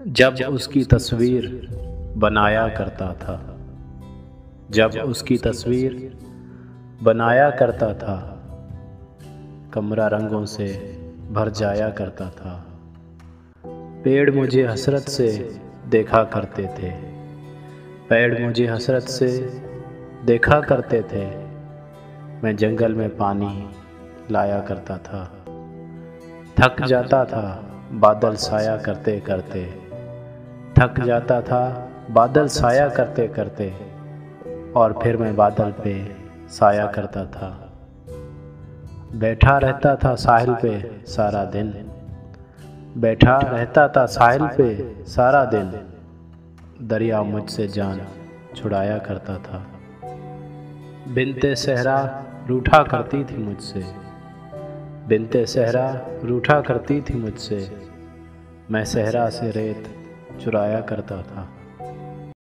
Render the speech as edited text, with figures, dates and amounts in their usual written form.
जब उसकी तस्वीर बनाया करता था, जब उसकी तस्वीर बनाया करता था, कमरा रंगों से भर जाया करता था। पेड़ मुझे हसरत से देखा करते थे, पेड़ मुझे हसरत से देखा करते थे। मैं जंगल में पानी लाया करता था, थक जाता था बादल साया करते करते, थक जाता था बादल साया करते करते, और फिर मैं बादल पे साया करता था। बैठा रहता था साहिल पे सारा दिन, बैठा रहता था साहिल पे सारा दिन, दरिया मुझसे जान छुड़ाया करता था। बिनते सहरा रूठा करती थी मुझसे, बिनते सहरा रूठा करती थी मुझसे, मैं सहरा से रेत चुराया करता था।